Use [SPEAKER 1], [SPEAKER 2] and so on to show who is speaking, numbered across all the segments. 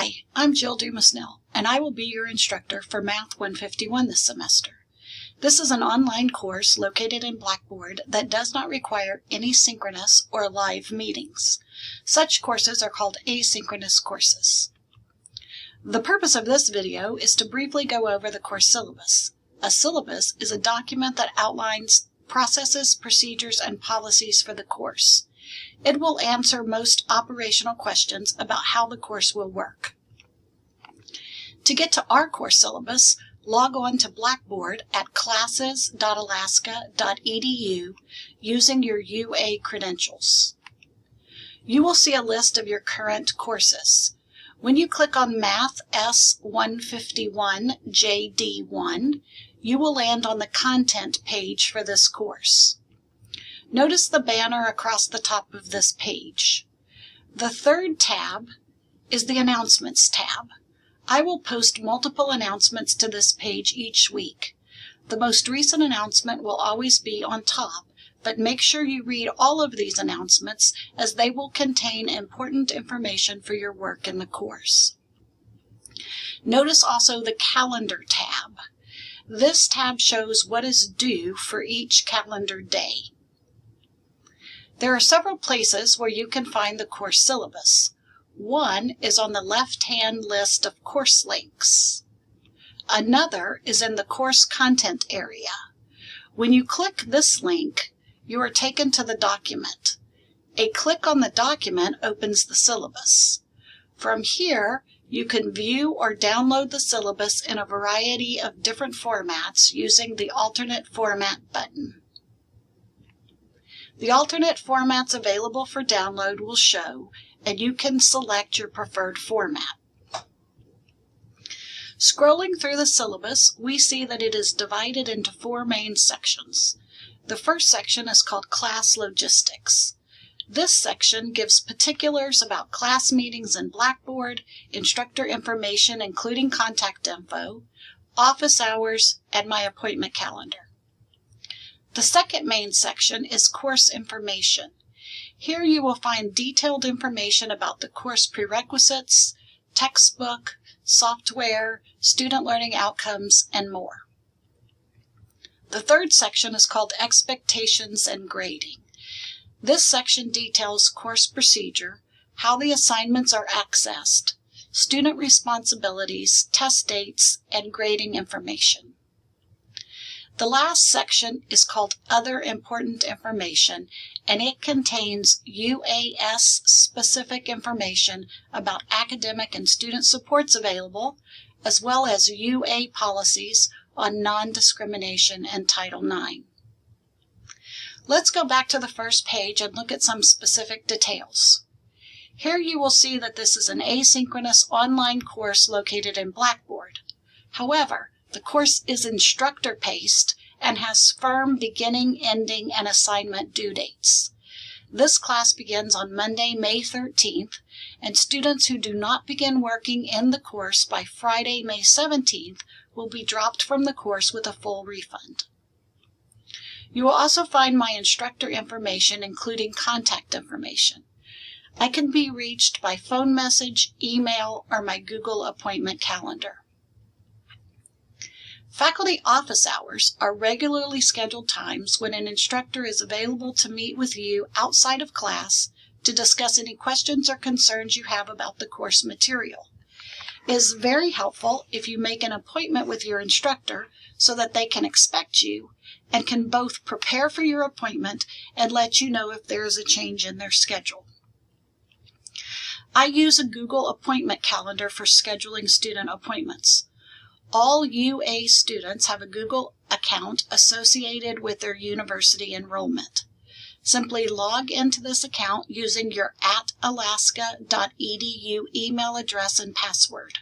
[SPEAKER 1] Hi, I'm Jill Dumasnell, and I will be your instructor for Math 151 this semester. This is an online course located in Blackboard that does not require any synchronous or live meetings. Such courses are called asynchronous courses. The purpose of this video is to briefly go over the course syllabus. A syllabus is a document that outlines processes, procedures, and policies for the course. It will answer most operational questions about how the course will work. To get to our course syllabus, log on to Blackboard at classes.alaska.edu using your UA credentials. You will see a list of your current courses. When you click on Math S151 JD1, you will land on the content page for this course. Notice the banner across the top of this page. The third tab is the Announcements tab. I will post multiple announcements to this page each week. The most recent announcement will always be on top, but make sure you read all of these announcements as they will contain important information for your work in the course. Notice also the Calendar tab. This tab shows what is due for each calendar day. There are several places where you can find the course syllabus. One is on the left-hand list of course links. Another is in the course content area. When you click this link, you are taken to the document. A click on the document opens the syllabus. From here, you can view or download the syllabus in a variety of different formats using the Alternate Format button. The alternate formats available for download will show, and you can select your preferred format. Scrolling through the syllabus, we see that it is divided into four main sections. The first section is called Class Logistics. This section gives particulars about class meetings in Blackboard, instructor information including contact info, office hours, and my appointment calendar. The second main section is Course Information. Here you will find detailed information about the course prerequisites, textbook, software, student learning outcomes, and more. The third section is called Expectations and Grading. This section details course procedure, how the assignments are accessed, student responsibilities, test dates, and grading information. The last section is called Other Important Information, and it contains UAS-specific information about academic and student supports available, as well as UA policies on non-discrimination and Title IX. Let's go back to the first page and look at some specific details. Here you will see that this is an asynchronous online course located in Blackboard. However, the course is instructor-paced and has firm beginning, ending, and assignment due dates. This class begins on Monday, May 13th, and students who do not begin working in the course by Friday, May 17th will be dropped from the course with a full refund. You will also find my instructor information, including contact information. I can be reached by phone message, email, or my Google appointment calendar. Faculty office hours are regularly scheduled times when an instructor is available to meet with you outside of class to discuss any questions or concerns you have about the course material. It is very helpful if you make an appointment with your instructor so that they can expect you and can both prepare for your appointment and let you know if there is a change in their schedule. I use a Google appointment calendar for scheduling student appointments. All UA students have a Google account associated with their university enrollment. Simply log into this account using your @alaska.edu email address and password.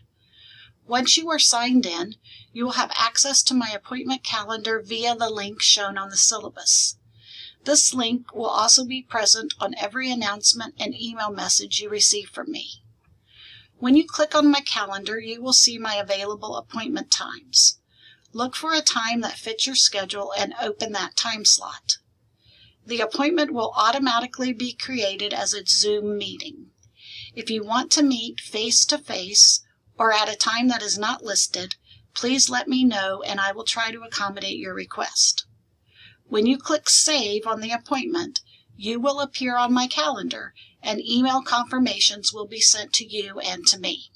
[SPEAKER 1] Once you are signed in, you will have access to my appointment calendar via the link shown on the syllabus. This link will also be present on every announcement and email message you receive from me. When you click on my calendar, you will see my available appointment times. Look for a time that fits your schedule and open that time slot. The appointment will automatically be created as a Zoom meeting. If you want to meet face-to-face or at a time that is not listed, please let me know and I will try to accommodate your request. When you click Save on the appointment, you will appear on my calendar and email confirmations will be sent to you and to me.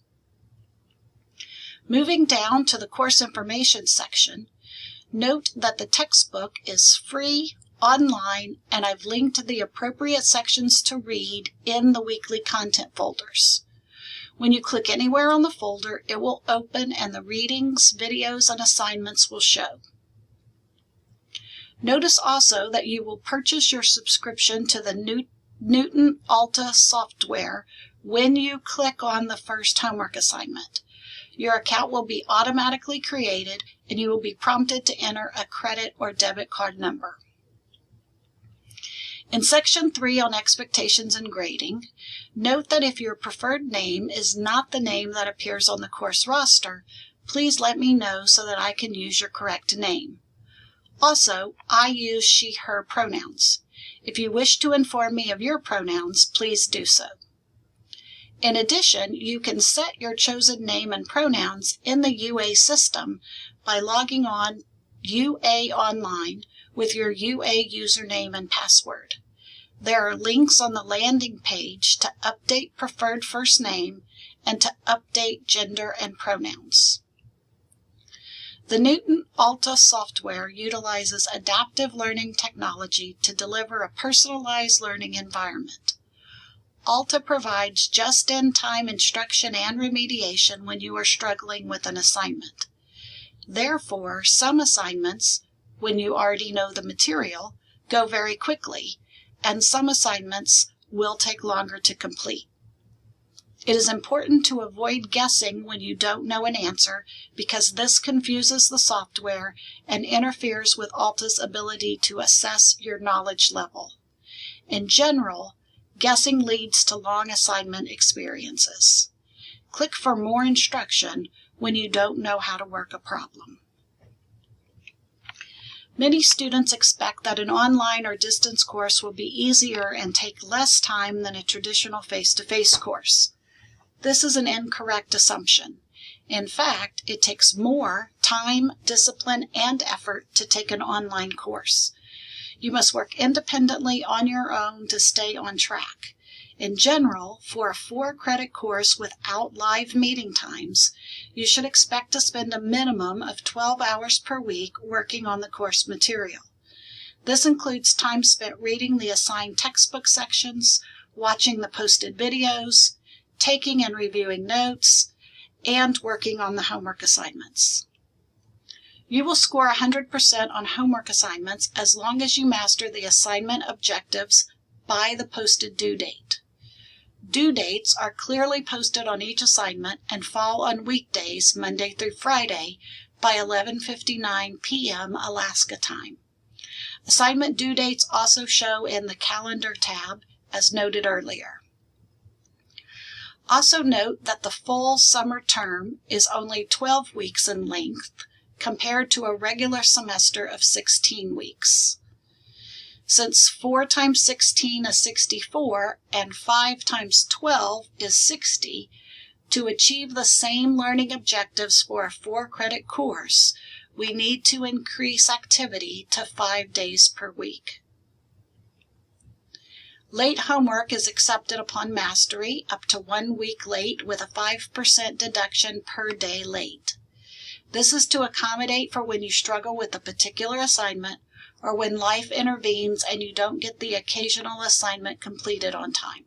[SPEAKER 1] Moving down to the course information section, note that the textbook is free, online, and I've linked the appropriate sections to read in the weekly content folders. When you click anywhere on the folder, it will open and the readings, videos, and assignments will show. Notice also that you will purchase your subscription to the Newton Alta software when you click on the first homework assignment. Your account will be automatically created and you will be prompted to enter a credit or debit card number. In Section 3 on Expectations and Grading, note that if your preferred name is not the name that appears on the course roster, please let me know so that I can use your correct name. Also, I use she, her pronouns. If you wish to inform me of your pronouns, please do so. In addition, you can set your chosen name and pronouns in the UA system by logging on UA Online with your UA username and password. There are links on the landing page to update preferred first name and to update gender and pronouns. The Newton Alta software utilizes adaptive learning technology to deliver a personalized learning environment. Alta provides just-in-time instruction and remediation when you are struggling with an assignment. Therefore, some assignments, when you already know the material, go very quickly, and some assignments will take longer to complete. It is important to avoid guessing when you don't know an answer because this confuses the software and interferes with Alta's ability to assess your knowledge level. In general, guessing leads to long assignment experiences. Click for more instruction when you don't know how to work a problem. Many students expect that an online or distance course will be easier and take less time than a traditional face-to-face course. This is an incorrect assumption. In fact, it takes more time, discipline, and effort to take an online course. You must work independently on your own to stay on track. In general, for a 4-credit course without live meeting times, you should expect to spend a minimum of 12 hours per week working on the course material. This includes time spent reading the assigned textbook sections, watching the posted videos, taking and reviewing notes, and working on the homework assignments. You will score 100% on homework assignments as long as you master the assignment objectives by the posted due date. Due dates are clearly posted on each assignment and fall on weekdays, Monday through Friday, by 11:59 p.m. Alaska time. Assignment due dates also show in the Calendar tab, as noted earlier. Also note that the full summer term is only 12 weeks in length compared to a regular semester of 16 weeks. Since 4 times 16 is 64 and 5 times 12 is 60, to achieve the same learning objectives for a 4-credit course, we need to increase activity to 5 days per week. Late homework is accepted upon mastery, up to 1 week late with a 5% deduction per day late. This is to accommodate for when you struggle with a particular assignment or when life intervenes and you don't get the occasional assignment completed on time.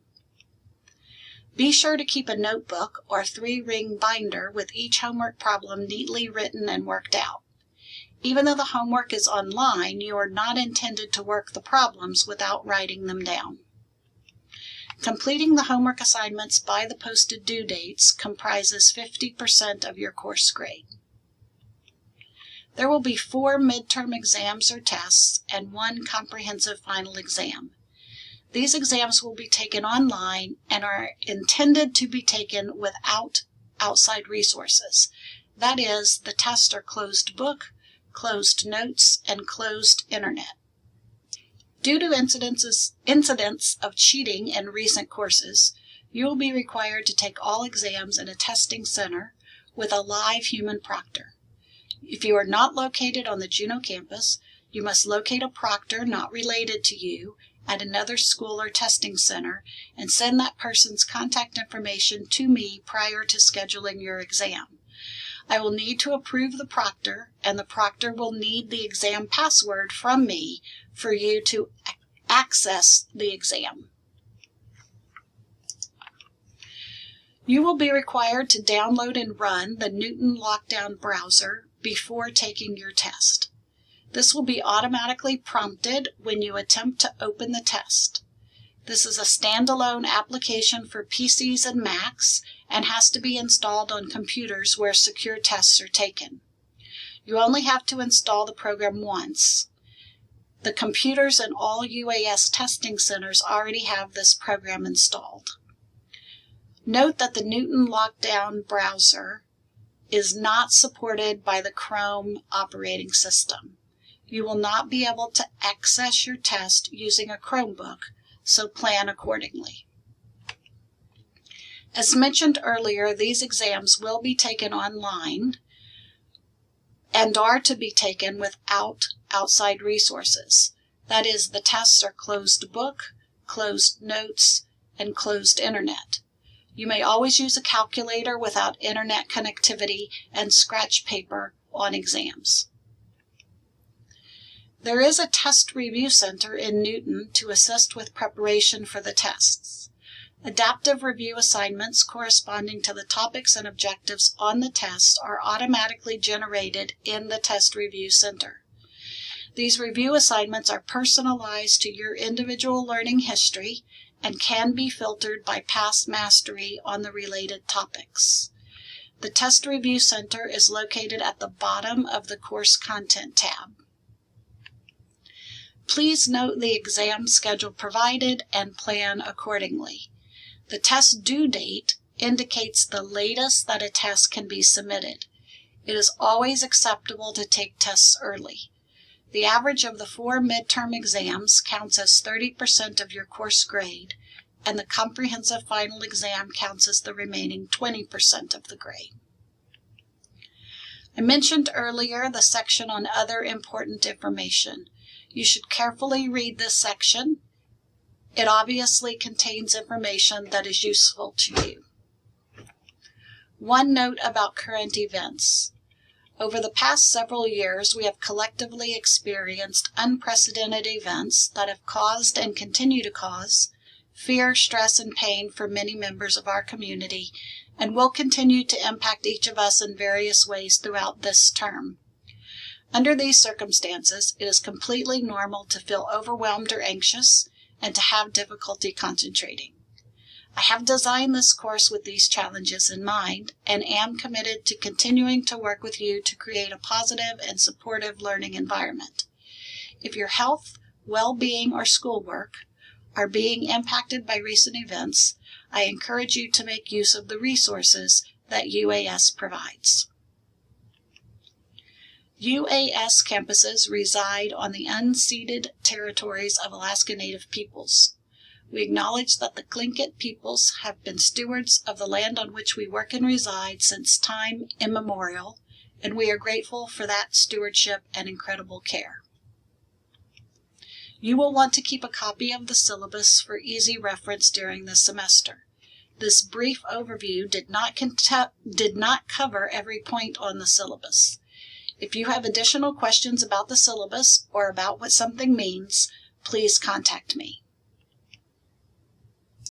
[SPEAKER 1] Be sure to keep a notebook or 3-ring binder with each homework problem neatly written and worked out. Even though the homework is online, you are not intended to work the problems without writing them down. Completing the homework assignments by the posted due dates comprises 50% of your course grade. There will be 4 midterm exams or tests and 1 comprehensive final exam. These exams will be taken online and are intended to be taken without outside resources. That is, the tests are closed book, closed notes, and closed internet. Due to incidents of cheating in recent courses, you will be required to take all exams in a testing center with a live human proctor. If you are not located on the Juneau campus, you must locate a proctor not related to you at another school or testing center and send that person's contact information to me prior to scheduling your exam. I will need to approve the proctor, and the proctor will need the exam password from me for you to access the exam. You will be required to download and run the Newton Lockdown browser before taking your test. This will be automatically prompted when you attempt to open the test. This is a standalone application for PCs and Macs and has to be installed on computers where secure tests are taken. You only have to install the program once. The computers in all UAS testing centers already have this program installed. Note that the Newton Lockdown browser is not supported by the Chrome operating system. You will not be able to access your test using a Chromebook, so plan accordingly. As mentioned earlier, these exams will be taken online and are to be taken without outside resources. That is, the tests are closed book, closed notes, and closed internet. You may always use a calculator without internet connectivity and scratch paper on exams. There is a test review center in Newton to assist with preparation for the tests. Adaptive review assignments corresponding to the topics and objectives on the test are automatically generated in the test review center. These review assignments are personalized to your individual learning history and can be filtered by past mastery on the related topics. The Test Review Center is located at the bottom of the Course Content tab. Please note the exam schedule provided and plan accordingly. The test due date indicates the latest that a test can be submitted. It is always acceptable to take tests early. The average of the 4 midterm exams counts as 30% of your course grade, and the comprehensive final exam counts as the remaining 20% of the grade. I mentioned earlier the section on other important information. You should carefully read this section. It obviously contains information that is useful to you. One note about current events. Over the past several years, we have collectively experienced unprecedented events that have caused and continue to cause fear, stress, and pain for many members of our community, and will continue to impact each of us in various ways throughout this term. Under these circumstances, it is completely normal to feel overwhelmed or anxious and to have difficulty concentrating. I have designed this course with these challenges in mind and am committed to continuing to work with you to create a positive and supportive learning environment. If your health, well-being, or schoolwork are being impacted by recent events, I encourage you to make use of the resources that UAS provides. UAS campuses reside on the unceded territories of Alaska Native peoples. We acknowledge that the Tlingit peoples have been stewards of the land on which we work and reside since time immemorial, and we are grateful for that stewardship and incredible care. You will want to keep a copy of the syllabus for easy reference during the semester. This brief overview did not cover every point on the syllabus. If you have additional questions about the syllabus or about what something means, please contact me.